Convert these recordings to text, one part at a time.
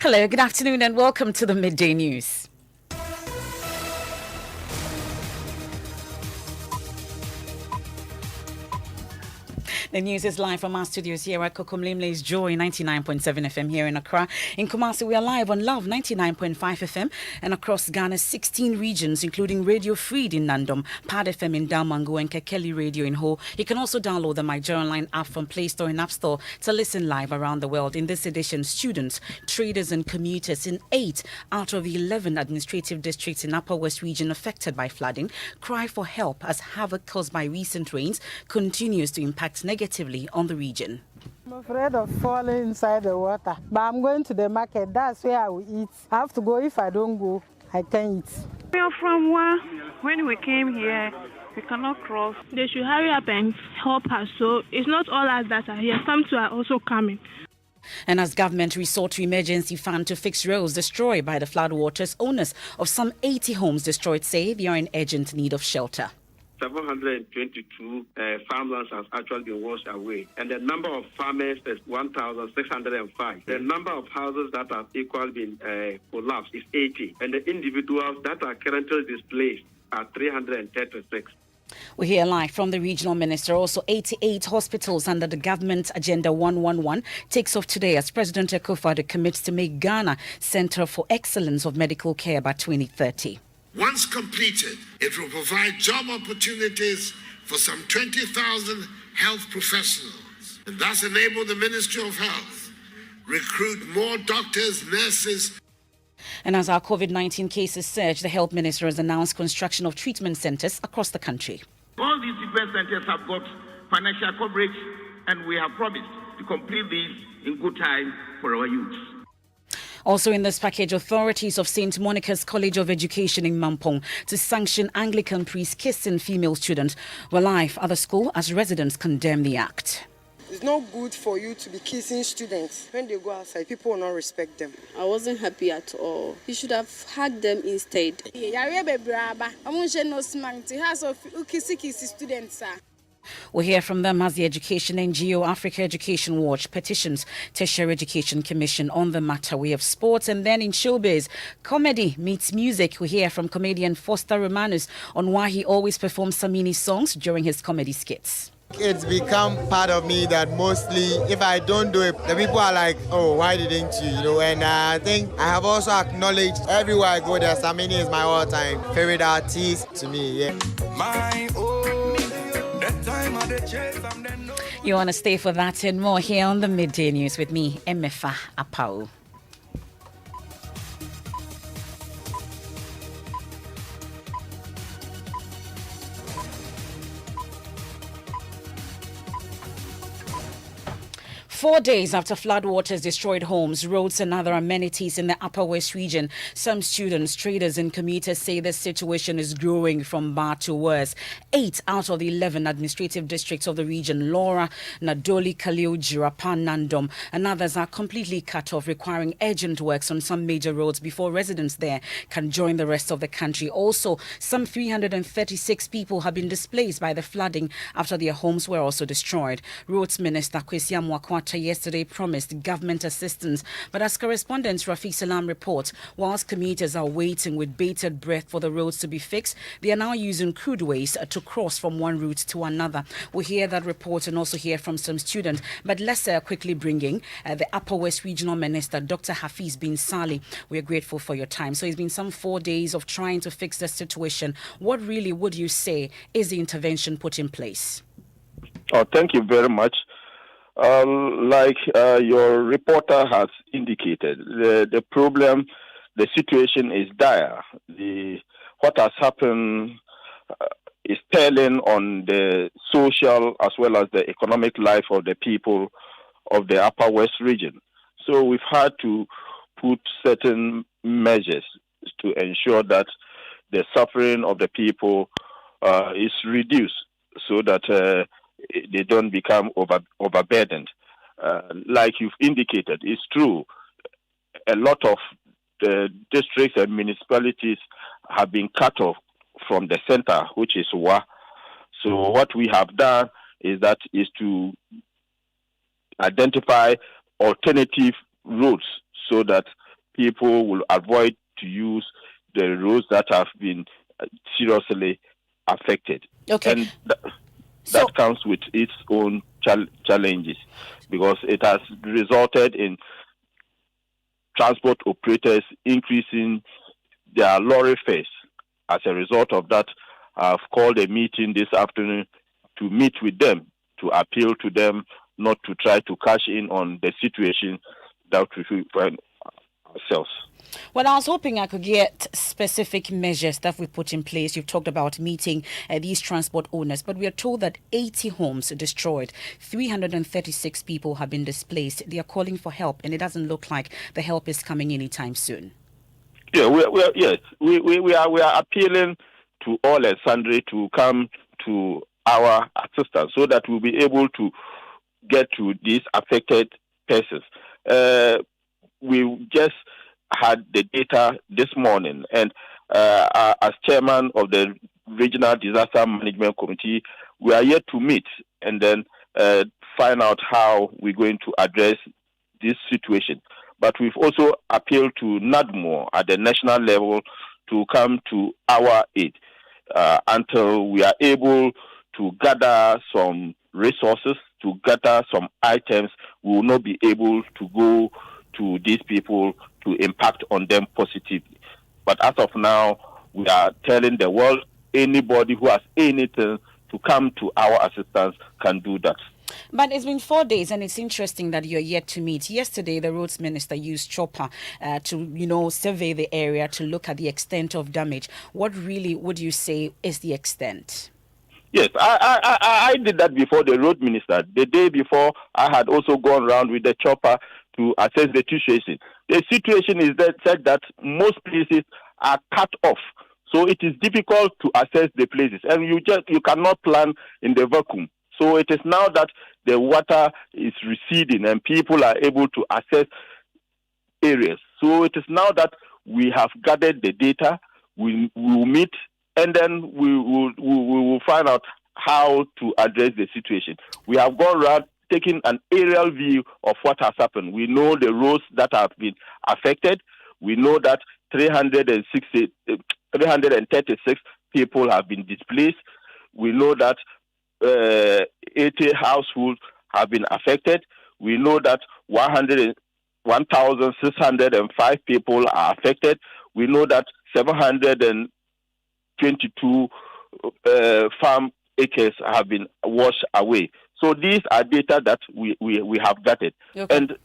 Hello, good afternoon, and welcome to the Midday News. The news is live from our studios here at Kokomlimle's Joy 99.7 FM here in Accra. In Kumasi, we are live on Love 99.5 FM and across Ghana's 16 regions, including Radio Freed in Nandom, Pad FM in Damango, and Kekeli Radio in Ho. You can also download the My Joy Online app from Play Store and App Store to listen live around the world. In this edition, students, traders, and commuters in 8 out of 11 administrative districts in Upper West Region affected by flooding cry for help as havoc caused by recent rains continues to impact negatively on the region. I'm afraid of falling inside the water, but I'm going to the market. That's where I will eat. I have to go. If I don't go, I can't eat. We are from where? When we came here, we cannot cross. They should hurry up and help us. So it's not all us that are here. Some two are also coming. And as government resort to emergency fund to fix roads destroyed by the floodwaters, owners of some 80 homes destroyed say they are in urgent need of shelter. 722 farmlands has actually been washed away, and the number of farmers is 1,605. The number of houses that have equally been collapsed is 80, and the individuals that are currently displaced are 336. We hear live from the regional minister. Also, 88 hospitals under the government Agenda 111 takes off today as President Akufo-Addo commits to make Ghana Center for Excellence of Medical Care by 2030. Once completed, it will provide job opportunities for some 20,000 health professionals and thus enable the Ministry of Health recruit more doctors, nurses. And as our COVID-19 cases surge, the health minister has announced construction of treatment centers across the country. All these treatment centers have got financial coverage, and we have promised to complete these in good time for our youth. Also in this package, authorities of St. Monica's College of Education in Mampong to sanction Anglican priest kissing female students were live at the school as residents condemn the act. It's not good for you to be kissing students. When they go outside, people will not respect them. I wasn't happy at all. You should have hugged them instead. We'll hear from them as the education NGO Africa Education Watch petitions Tertiary Education Commission on the matter. We have sports, and then in showbiz, comedy meets music. We hear from comedian Foster Romanus on why he always performs Samini songs during his comedy skits. It's become part of me that mostly, if I don't do it, the people are like, oh, why didn't you? And I think I have also acknowledged everywhere I go there, Samini is my all-time favorite artist to me. Yeah. You want to stay for that and more here on the Midday News with me, Emefa Apau. 4 days after floodwaters destroyed homes, roads and other amenities in the Upper West region, some students, traders and commuters say the situation is growing from bad to worse. 8 out of the 11 administrative districts of the region, Laura, Nadoli, Kaleo, Jirapan, Nandom, and others are completely cut off, requiring urgent works on some major roads before residents there can join the rest of the country. Also, some 336 people have been displaced by the flooding after their homes were also destroyed. Roads Minister Kwesi Amwakwata yesterday promised government assistance, but as correspondent Rafi Salam reports, whilst commuters are waiting with bated breath for the roads to be fixed, they are now using crude waste to cross from one route to another. We'll hear that report and also hear from some students, but let's quickly bring in the Upper West Regional Minister, Dr. Hafiz bin Sali. We are grateful for your time. So it's been some 4 days of trying to fix the situation. What really would you say is the intervention put in place? Oh, thank you very much. Like your reporter has indicated, the problem, the situation is dire. What has happened is telling on the social as well as the economic life of the people of the Upper West region. So we've had to put certain measures to ensure that the suffering of the people is reduced so that they don't become overburdened. Like you've indicated, it's true. A lot of the districts and municipalities have been cut off from the center, which is Wa. So what we have done is to identify alternative routes so that people will avoid to use the roads that have been seriously affected. Okay. And that comes with its own challenges, because it has resulted in transport operators increasing their lorry fares. As a result of that, I've called a meeting this afternoon to meet with them, to appeal to them not to try to cash in on the situation that we find ourselves. Well, I was hoping I could get specific measures that we put in place. You've talked about meeting these transport owners, but we are told that 80 homes are destroyed, 336 people have been displaced. They are calling for help, and it doesn't look like the help is coming anytime soon. Yeah, we are appealing to all and sundry to come to our assistance so that we'll be able to get to these affected persons. We just had the data this morning, and as chairman of the Regional Disaster Management Committee, we are yet to meet and then find out how we're going to address this situation. But we've also appealed to NADMO at the national level to come to our aid until we are able to gather some resources, to gather some items. We will not be able to go to these people to impact on them positively. But as of now, we are telling the world, anybody who has anything to come to our assistance can do that. But it's been 4 days, and it's interesting that you're yet to meet. Yesterday, the roads minister used chopper to, survey the area to look at the extent of damage. What really would you say is the extent? Yes, I did that before the road minister. The day before, I had also gone around with the chopper to assess the situation. The situation is said that most places are cut off. So it is difficult to assess the places. And you cannot plan in the vacuum. So it is now that the water is receding and people are able to assess areas. So it is now that we have gathered the data, we will meet, and then we will find out how to address the situation. We have gone around taking an aerial view of what has happened. We know the roads that have been affected. We know that 336 people have been displaced. We know that 80 households have been affected. We know that 1,605 people are affected. We know that 722 farm acres have been washed away. So these are data that we have gathered. Okay. And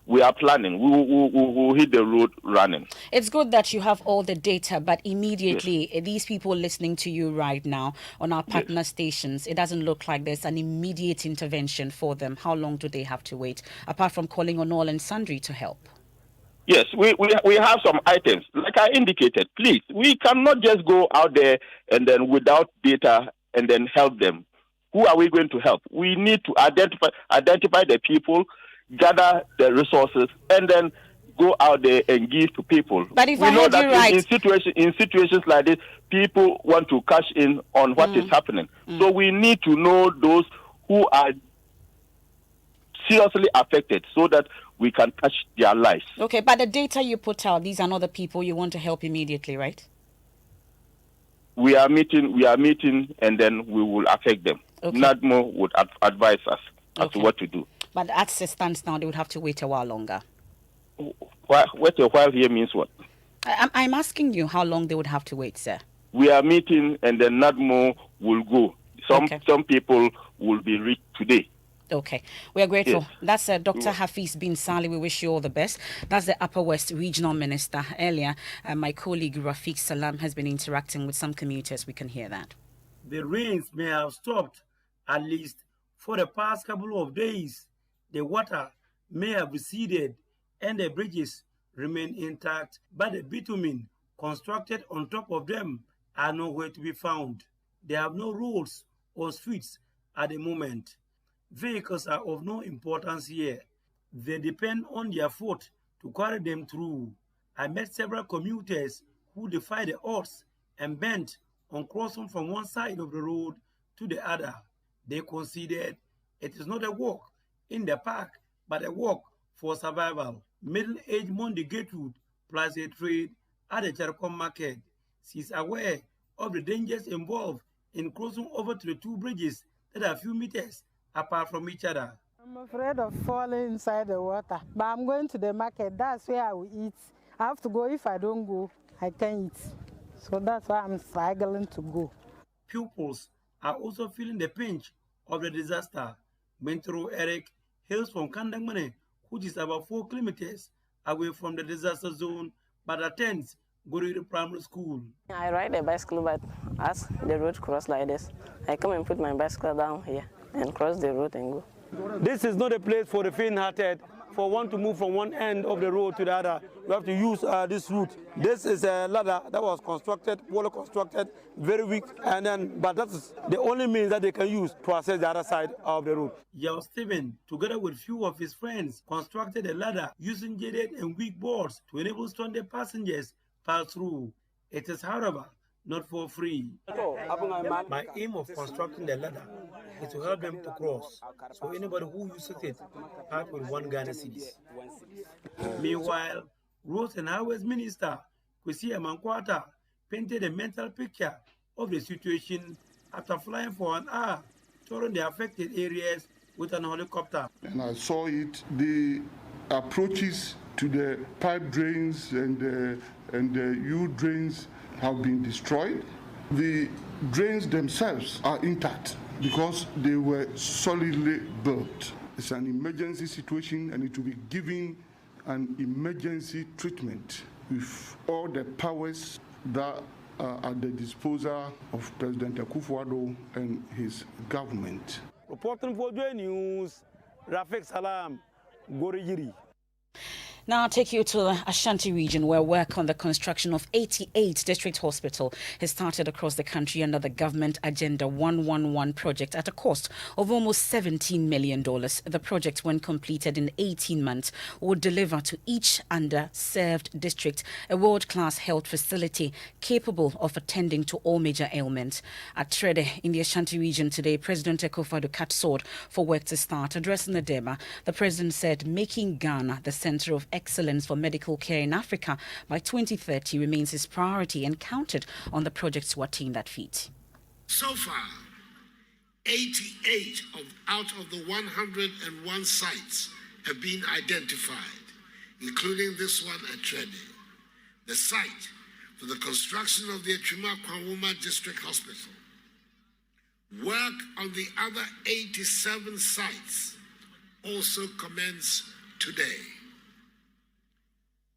we are planning. We'll hit the road running. It's good that you have all the data, but immediately, these people listening to you right now on our partner stations, it doesn't look like there's an immediate intervention for them. How long do they have to wait, apart from calling on all and sundry to help? Yes, we have some items. Like I indicated, please, we cannot just go out there and then without data and then help them. Who are we going to help? We need to identify the people, gather the resources, and then go out there and give to people. But if I heard you right, in situations like this, people want to cash in on what is happening. So we need to know those who are seriously affected so that we can touch their lives. Okay, but the data you put out, these are not the people you want to help immediately, right? We are meeting, and then we will affect them. Okay. NADMO would advise us as to what to do. But as it stands now, they would have to wait a while longer. Wait a while here means what? I'm asking you how long they would have to wait, sir. We are meeting, and then NADMO will go. Some people will be reached today. Okay, we are grateful. Yes. That's Dr. Hafiz bin Sali. We wish you all the best. That's the Upper West Regional Minister. Earlier, my colleague Rafiq Salam has been interacting with some commuters. We can hear that. The rains may have stopped, at least for the past couple of days. The water may have receded and the bridges remain intact, but the bitumen constructed on top of them are nowhere to be found. They have no roads or streets at the moment. Vehicles are of no importance here. They depend on their foot to carry them through. I met several commuters who defied the odds and bent on crossing from one side of the road to the other. They considered it is not a walk in the park, but a walk for survival. middle-aged Monday Gatewood plus a trade at the Charcom market. She is aware of the dangers involved in crossing over to the two bridges that are a few meters apart from each other. I'm afraid of falling inside the water, but I'm going to the market. That's where I will eat. I have to go. If I don't go, I can't eat. So that's why I'm struggling to go. Pupils are also feeling the pinch of the disaster. Mentoro Eric hails from Kandangmane, which is about 4 kilometers away from the disaster zone, but attends Goriri Primary School. I ride a bicycle, but as the road cross like this, I come and put my bicycle down here and cross the road and go. This is not a place for the faint-hearted. For one to move from one end of the road to the other, we have to use this route. This is a ladder that was constructed, well constructed, very weak, but that's the only means that they can use to access the other side of the road. Yao Stephen, together with few of his friends, constructed a ladder using jaded and weak boards to enable stranded passengers pass through. It is, however, not for free. My aim of constructing the ladder is to help them to cross, so anybody who uses it part with 1 Ghana cedis. Meanwhile, Roads and Highways Minister Kwesi Amankwata painted a mental picture of the situation after flying for an hour touring the affected areas with an helicopter. And I saw it, the approaches to the pipe drains and the U drains have been destroyed. The drains themselves are intact because they were solidly built. It's an emergency situation and it will be given an emergency treatment with all the powers that are at the disposal of President Akufo-Addo and his government. Reporting for Joy News, Rafik Salam, Gorigiri. Now I'll take you to the Ashanti region, where work on the construction of 88 district hospital has started across the country under the government Agenda 111 project at a cost of almost $17 million. The project, when completed in 18 months, will deliver to each underserved district a world-class health facility capable of attending to all major ailments. At Trede in the Ashanti region today, President Akufo-Addo cut sword for work to start. Addressing the Dema, the president said making Ghana the center of excellence for medical care in Africa by 2030 remains his priority, and counted on the project to attain that feat. So far, 88 out of the 101 sites have been identified, including this one at Trede, the site for the construction of the Achuma-Kwanwoma District Hospital. Work on the other 87 sites also commenced today.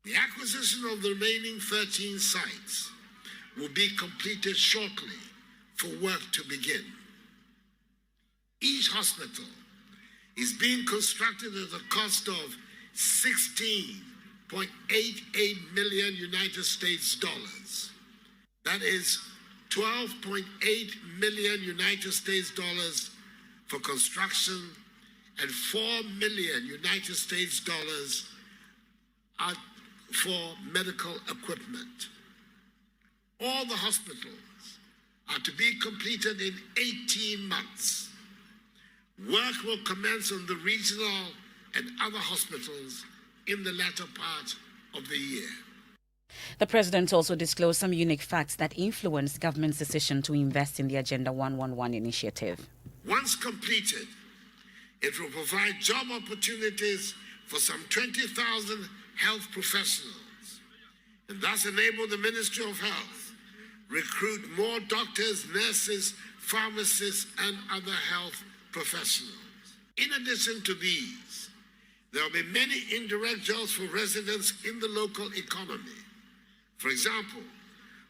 The acquisition of the remaining 13 sites will be completed shortly for work to begin. Each hospital is being constructed at a cost of $16.88 million United States dollars. That is 12.8 million United States dollars for construction and 4 million United States dollars for medical equipment. All the hospitals are to be completed in 18 months. Work will commence on the regional and other hospitals in the latter part of the year. The president also disclosed some unique facts that influenced government's decision to invest in the Agenda 111 initiative. Once completed, it will provide job opportunities for some 20,000 health professionals, and thus enable the Ministry of Health recruit more doctors, nurses, pharmacists, and other health professionals. In addition to these, there will be many indirect jobs for residents in the local economy. For example,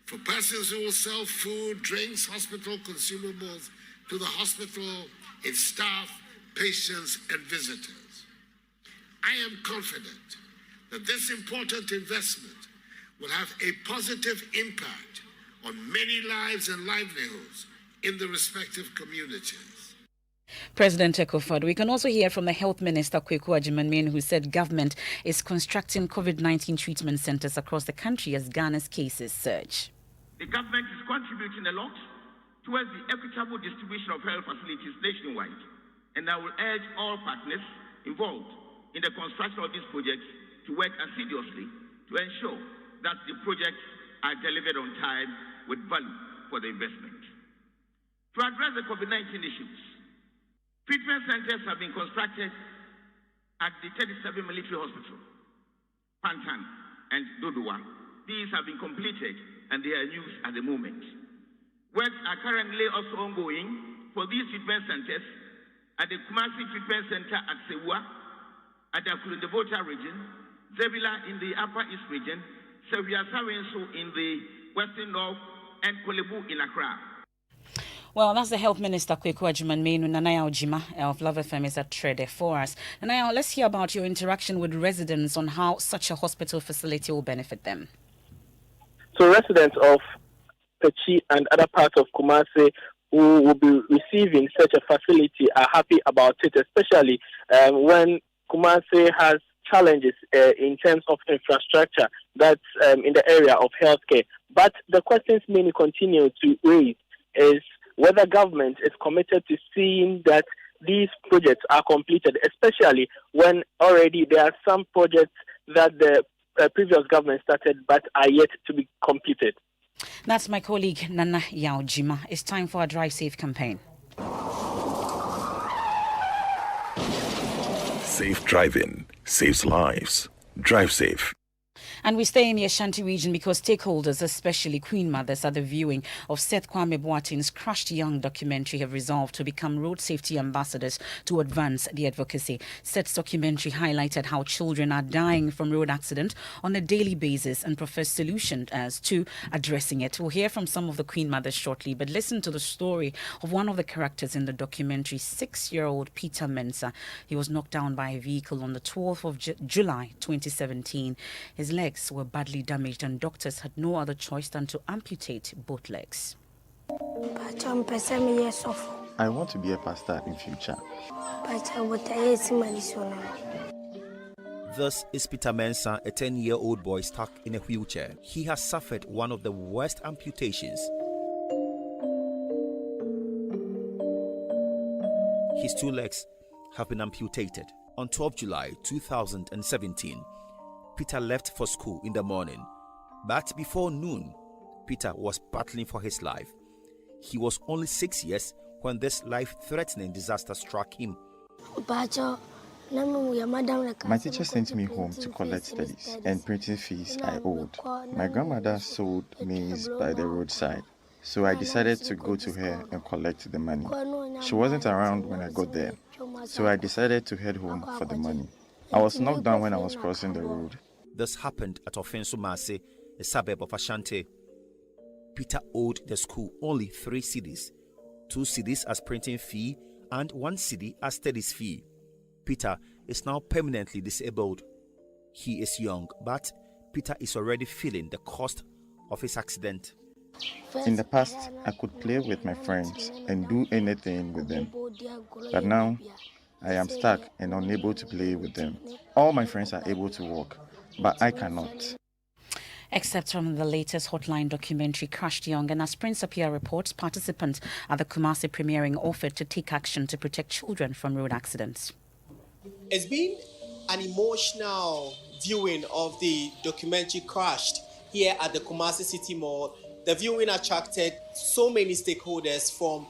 for persons who will sell food, drinks, hospital consumables to the hospital, its staff, patients, and visitors. I am confident that this important investment will have a positive impact on many lives and livelihoods in the respective communities. President Akufo-Addo. We can also hear from the Health Minister, Kweku Agyeman, who said government is constructing COVID-19 treatment centers across the country as Ghana's cases surge. The government is contributing a lot towards the equitable distribution of health facilities nationwide, and I will urge all partners involved in the construction of this project to to work assiduously to ensure that the projects are delivered on time with value for the investment. To address the COVID-19 issues, treatment centers have been constructed at the 37 military hospital, Pantan and Dodua. These have been completed and they are in use at the moment. Works are currently also ongoing for these treatment centers at the Kumasi Treatment Center at Sewa, at the Akulindebota region, Zebila in the Upper East region, Sevia Sawenso in the Western North, and Kolebu in Accra. Well, that's the Health Minister, Kweku Ajumanmenu Nanaya Ojima of Love FM is at Trade for us. Nanaya, let's hear about your interaction with residents on how such a hospital facility will benefit them. So residents of Pechi and other parts of Kumasi who will be receiving such a facility are happy about it, especially when Kumasi has challenges in terms of infrastructure that's in the area of healthcare. But the questions many continue to raise is whether government is committed to seeing that these projects are completed, especially when already there are some projects that the previous government started but are yet to be completed. That's my colleague Nana Yaojima. It's time for our Drive Safe campaign. Safe driving saves lives. Drive safe. And we stay in the Ashanti region because stakeholders, especially Queen Mothers at the viewing of Seth Kwame Boateng's Crushed Young documentary, have resolved to become road safety ambassadors to advance the advocacy. Seth's documentary highlighted how children are dying from road accidents on a daily basis and proposed solutions as to addressing it. We'll hear from some of the Queen Mothers shortly, but listen to the story of one of the characters in the documentary, 6-year-old Peter Mensah. He was knocked down by a vehicle on the 12th of July 2017. His legs were badly damaged and doctors had no other choice than to amputate both legs. I want to be a pastor in future. This is Peter Mensah, a 10-year-old boy stuck in a wheelchair. He has suffered one of the worst amputations. His 2 legs have been amputated. On 12 July 2017, Peter left for school in the morning, but before noon, Peter was battling for his life. He was only 6 years when this life-threatening disaster struck him. My teacher sent me home to collect studies and printing fees I owed. My grandmother sold maize by the roadside, so I decided to go to her and collect the money. She wasn't around when I got there, so I decided to head home for the money. I was knocked down when I was crossing the road. This happened at Ofensu Mase, a suburb of Ashanti. Peter owed the school only 3 cedis, 2 cedis as printing fee and 1 cedi as studies fee. Peter is now permanently disabled. He is young, but Peter is already feeling the cost of his accident. In the past, I could play with my friends and do anything with them. But now, I am stuck and unable to play with them. All my friends are able to walk, but I cannot. Except from the latest Hotline documentary, Crushed Young, and as Prince Apia reports, participants at the Kumasi premiering offered to take action to protect children from road accidents. It's been an emotional viewing of the documentary Crushed here at the Kumasi City Mall. The viewing attracted so many stakeholders from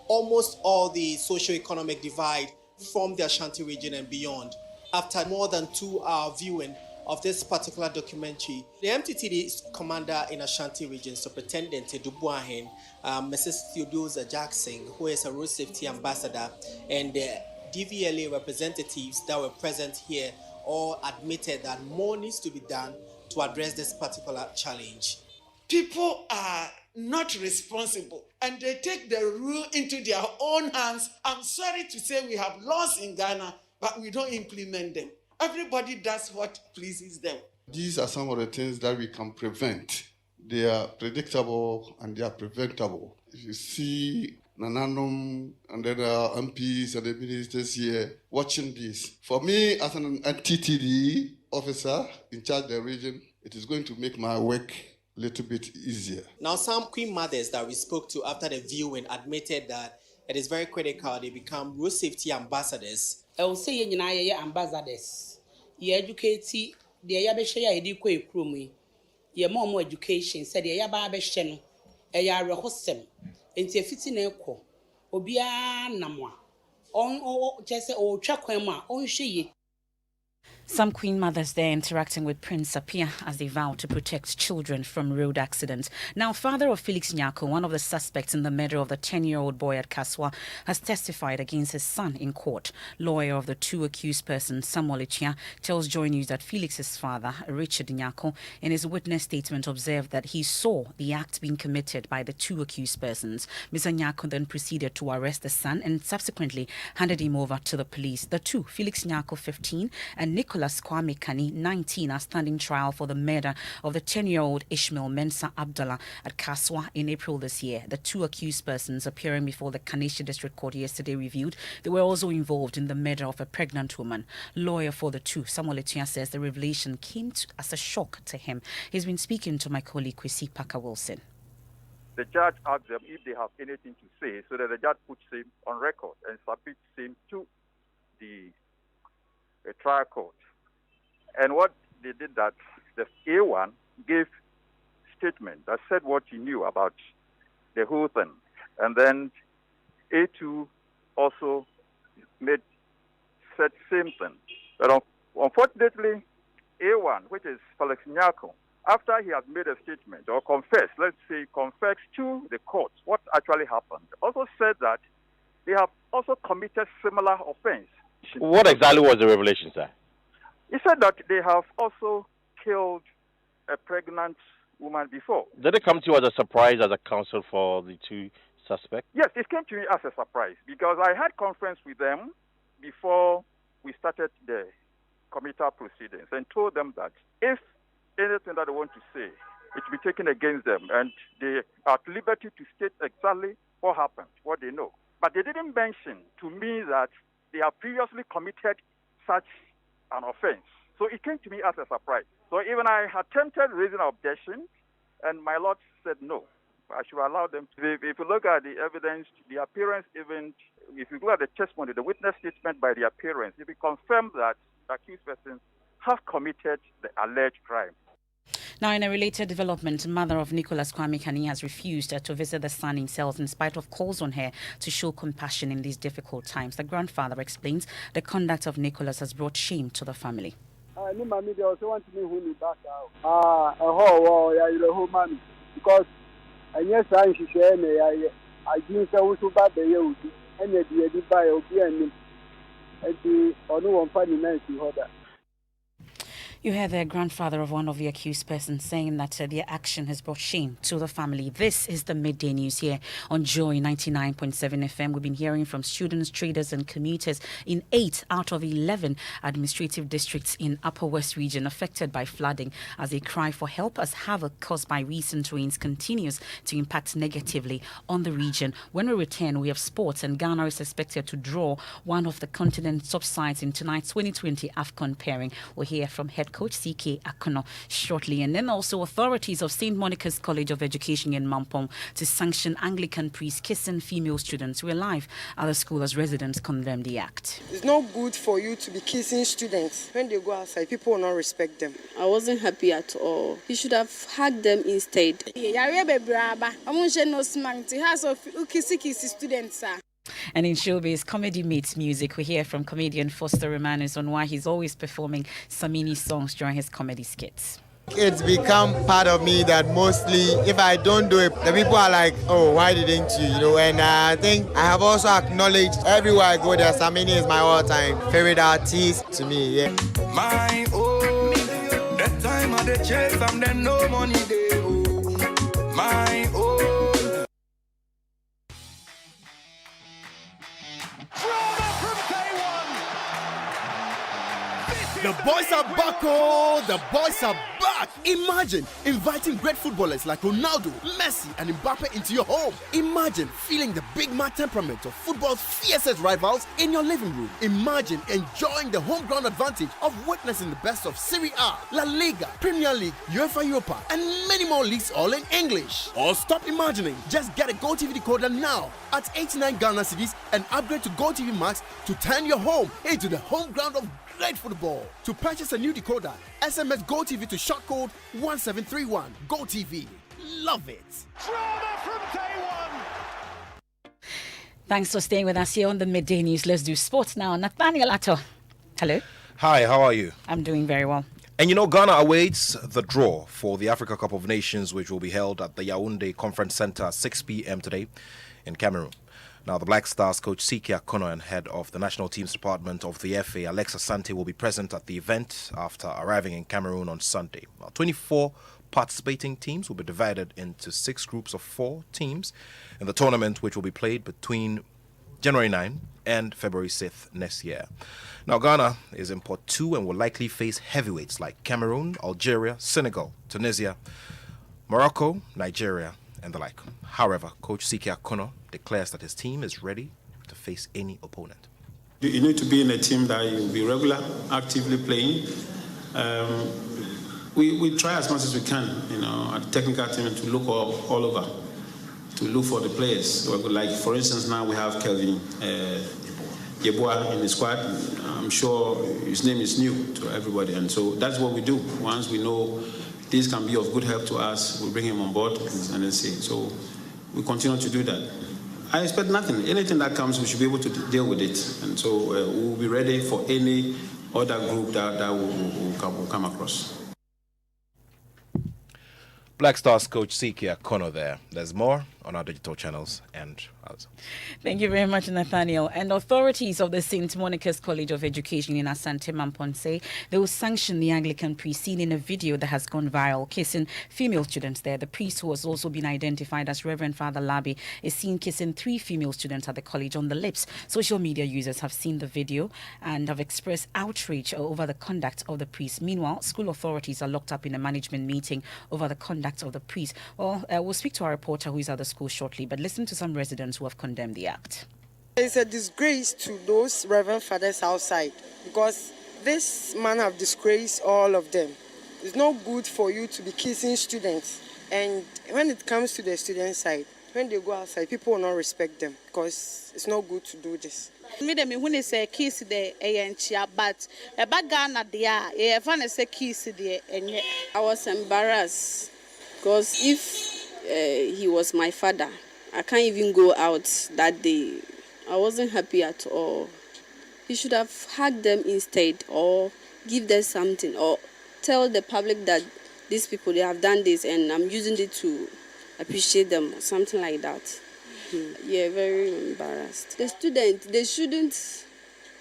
almost all the socio-economic divide from the Ashanti region and beyond. After more than 2-hour viewing of this particular documentary, the MTTD commander in Ashanti region, Superintendent Dubuahen, Mrs. Theodosia Jackson, who is a road safety ambassador, and the DVLA representatives that were present here all admitted that more needs to be done to address this particular challenge. People are not responsible and they take the rule into their own hands. I'm sorry to say we have laws in Ghana, but we don't implement them. Everybody does what pleases them. These are some of the things that we can prevent. They are predictable and they are preventable. If you see Nananum and then MPs and the ministers here watching this, for me as an NTTD officer in charge of the region, it is going to make my work a little bit easier. Now, some Queen Mothers that we spoke to after the viewing admitted that it is very critical they become road safety ambassadors. I will say ambassadors. You educate the Yabesha Ediko Krumi, your mom education, said the Yaba Beshen, a yara hostem, and Tiafiti Neko, Obia Namwa, on just old Chakwema, on she. Some Queen mothers there interacting with Prince Apia as they vow to protect children from road accidents. Now, father of Felix Nyako, one of the suspects in the murder of the 10-year-old boy at Kaswa, has testified against his son in court. Lawyer of the two accused persons, Samuel Ichia, tells Joy News that Felix's father, Richard Nyako, in his witness statement observed that he saw the act being committed by the two accused persons. Mr. Nyako then proceeded to arrest the son and subsequently handed him over to the police. The two, Felix Nyako, 15, and Nicholas Kwame Kani, 19, are standing trial for the murder of the 10-year-old Ishmael Mensah Abdullah at Kaswa in April this year. The two accused persons appearing before the Kaneshie District Court yesterday revealed they were also involved in the murder of a pregnant woman. Lawyer for the two, Samuel Etia, says the revelation came as a shock to him. He's been speaking to my colleague Kwesi Parker-Wilson. The judge asked them if they have anything to say, so that the judge puts him on record and submits him to the trial court. And what they did that, the A1 gave statement that said what he knew about the whole thing. And then A2 also said same thing. But unfortunately, A1, which is Felix Nyako, after he has made a statement or confessed to the court what actually happened, also said that they have also committed similar offense. What exactly was the revelation, sir? He said that they have also killed a pregnant woman before. Did it come to you as a surprise as a counsel for the two suspects? Yes, it came to me as a surprise because I had conference with them before we started the committal proceedings and told them that if anything that they want to say, it will be taken against them and they are at liberty to state exactly what happened, what they know. But they didn't mention to me that they have previously committed such an offense. So it came to me as a surprise. So even I attempted raising objection, and my lord said no. I should allow them to. If you look at the evidence, the appearance, even if you look at the testimony, the witness statement by the appearance, it will confirm that the accused persons have committed the alleged crime. Now, in a related development, mother of Nicholas Kwame Kani has refused to visit the son in cells in spite of calls on her to show compassion in these difficult times. The grandfather explains the conduct of Nicholas has brought shame to the family. Because I guess I should share I think I was about the year and the by Obian and the one funny man to her. You heard the grandfather of one of the accused persons saying that their action has brought shame to the family. This is the Midday News here on Joy 99.7 FM. We've been hearing from students, traders and commuters in 8 out of 11 administrative districts in Upper West Region affected by flooding as they cry for help as havoc caused by recent rains continues to impact negatively on the region. When we return, we have sports, and Ghana is expected to draw one of the continent's top sides in tonight's 2020 AFCON pairing. We'll hear from head coach CK Akono shortly. And then also authorities of St. Monica's College of Education in Mampong to sanction Anglican priests kissing female students. We're live at the school as residents condemn the act. It's not good for you to be kissing students. When they go outside, people will not respect them. I wasn't happy at all. He should have hugged them instead. And in showbiz, comedy meets music. We hear from comedian Foster Romanus on why he's always performing Samini songs during his comedy skits. It's become part of me that mostly, if I don't do it, the people are like, oh, why didn't you? You know, and I think I have also acknowledged everywhere I go there, Samini is my all-time favorite artist to me, yeah. My own, that time of the chase, I'm then no money they owe. My own. The boys are back, oh! The boys are back! Imagine inviting great footballers like Ronaldo, Messi, and Mbappe into your home. Imagine feeling the big mad temperament of football's fiercest rivals in your living room. Imagine enjoying the home ground advantage of witnessing the best of Serie A, La Liga, Premier League, UEFA Europa, and many more leagues all in English. Or stop imagining. Just get a GoTV decoder now at 89 Ghana cedis and upgrade to GoTV Max to turn your home into the home ground of great football. To purchase a new decoder, SMS GoTV to short code 1731. GoTV. Love it. Drama from day one. Thanks for staying with us here on the Midday News. Let's do sports now. Nathaniel Atto. Hello. Hi, how are you? I'm doing very well. And you know, Ghana awaits the draw for the Africa Cup of Nations, which will be held at the Yaoundé Conference Center at 6 p.m. today in Cameroon. Now, the Black Stars coach Sikia Kono and head of the national teams department of the FA, Alexa Sante, will be present at the event after arriving in Cameroon on Sunday. Now, 24 participating teams will be divided into 6 groups of 4 teams in the tournament, which will be played between January 9 and February 6th next year. Now, Ghana is in pot 2 and will likely face heavyweights like Cameroon, Algeria, Senegal, Tunisia, Morocco, Nigeria, and the like. However, coach Sikia Kono declares that his team is ready to face any opponent. You need to be in a team that you'll be regular, actively playing. We try as much as we can, at the technical team to look all over, to look for the players. So like, for instance, now we have Kelvin Yeboah in the squad. I'm sure his name is new to everybody, and so that's what we do. Once we know this can be of good help to us, we bring him on board and then see. So we continue to do that. I expect nothing. Anything that comes, we should be able to deal with it. And so we'll be ready for any other group that will come across. Black Stars coach Sikia Kono there. There's more on our digital channels and others. Thank you very much, Nathaniel. And authorities of the St. Monica's College of Education in Asante Mampon say they will sanction the Anglican priest seen in a video that has gone viral, kissing female students there. The priest, who has also been identified as Reverend Father Labi, is seen kissing 3 female students at the college on the lips. Social media users have seen the video and have expressed outrage over the conduct of the priest. Meanwhile, school authorities are locked up in a management meeting over the conduct of the priest. Well, we'll speak to our reporter who is at the school shortly, but listen to some residents who have condemned the act. It's a disgrace to those Reverend Fathers outside because this man have disgraced all of them. It's not good for you to be kissing students, and when it comes to the student side, when they go outside, people will not respect them because it's not good to do this. Me de me when they say kiss the enchia, but a bagana there, if I say kiss the enye. I was embarrassed because if he was my father, I can't even go out that day. I wasn't happy at all. He should have hugged them instead, or give them something, or tell the public that these people, they have done this and I'm using it to appreciate them, or something like that. Yeah, very embarrassed. The students, they shouldn't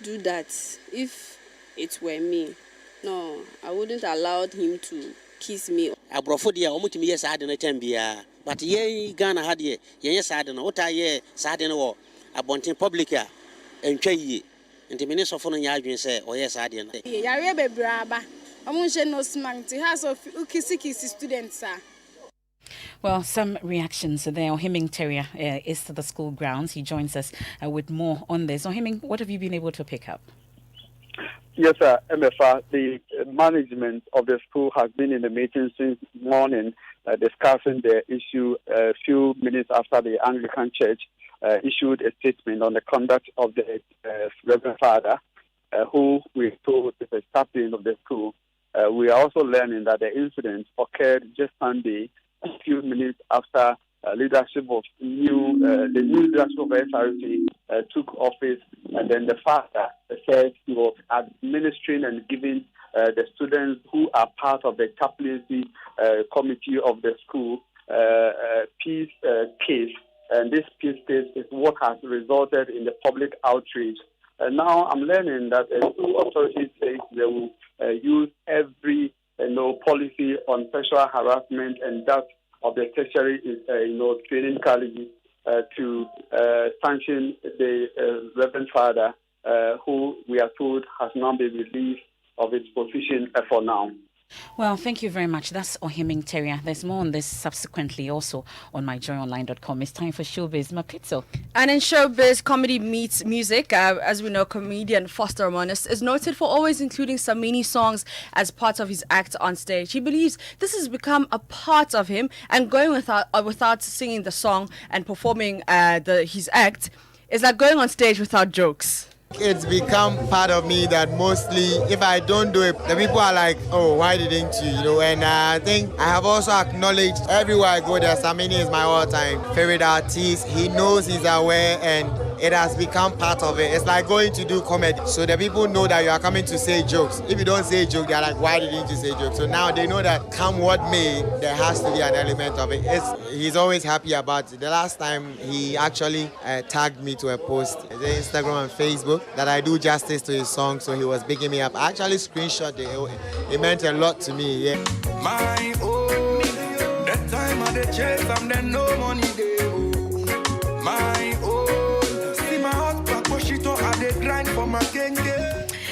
do that. If it were me, no, I wouldn't allow him to kiss me. Abrofo dia omutimi yes ade na tambia, but ye Ghana ha de ye yes ade no ota ye sade no wo abonten public a entwa yie nti me ne sofo no nya adwen se o yes ade no yare bebra ba omunhye no smart has of kisi students are. Well, some reactions there. Ohiming Terrier is to the school grounds. He joins us with more on this. Ohiming, what have you been able to pick up? Yes, sir. MFR, the management of the school has been in the meeting since morning discussing the issue a few minutes after the Anglican Church issued a statement on the conduct of the Reverend Father, who we told is a chaplain of the school. We are also learning that the incident occurred just Sunday, a few minutes after leadership of the new leadership of SRC took office, and then the father said he was administering and giving the students who are part of the chaplaincy committee of the school peace case, and this peace case is what has resulted in the public outrage. Now I'm learning that school authorities say they will use every policy on sexual harassment and that of the tertiary training colleges to sanction the Reverend Father, who we are told has now been released of his position for now. Well, thank you very much. That's Ohiming Teria. There's more on this subsequently also on myjoyonline.com. It's time for Showbiz. Mapito. And in Showbiz, comedy meets music. As we know, comedian Foster Amonis is noted for always including some mini songs as part of his act on stage. He believes this has become a part of him, and going without singing the song and performing his act is like going on stage without jokes. It's become part of me that mostly, if I don't do it, the people are like, oh, why didn't you? You know, and I think I have also acknowledged everywhere I go there, Samini is my all-time favorite artist. He knows, he's aware, and it has become part of it. It's like going to do comedy. So the people know that you are coming to say jokes. If you don't say a joke, they're like, why didn't you say jokes? So now they know that come what may, there has to be an element of it. He's always happy about it. The last time he actually tagged me to a post, Instagram and Facebook, that I do justice to his song, so he was bigging me up. I actually screenshot it. It meant a lot to me, yeah. My own, that time of the chase, and then no money they owe. My own, see my heart, Paposhito, I they grind for my genge.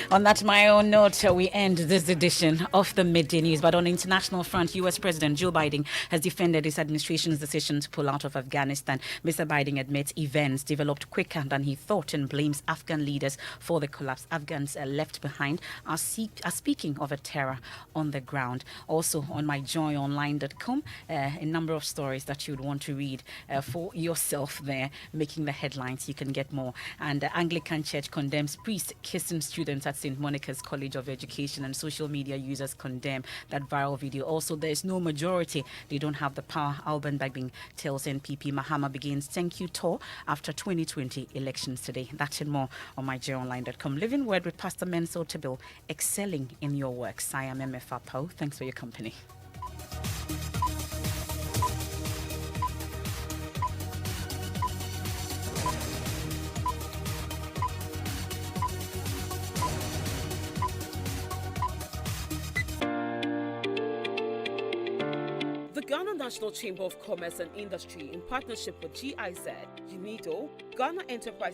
On that my own note, we end this edition of the Midday News. But on the international front, U.S. President Joe Biden has defended his administration's decision to pull out of Afghanistan. Mr. Biden admits events developed quicker than he thought and blames Afghan leaders for the collapse. Afghans left behind are speaking of a terror on the ground. Also on myjoyonline.com, a number of stories that you'd want to read for yourself there, making the headlines. You can get more. And the Anglican Church condemns priests kissing students at St. Monica's College of Education, and social media users condemn that viral video. Also, there is no majority. They don't have the power. Alban Bagbing tells NPP Mahama begins thank you tour after 2020 elections today. That and more on myjoyonline.com. Living Word with Pastor Menso Tabil, excelling in your works. I am MFA Pau. Thanks for your company. The Ghana National Chamber of Commerce and Industry, in partnership with GIZ, UNIDO, Ghana Enterprise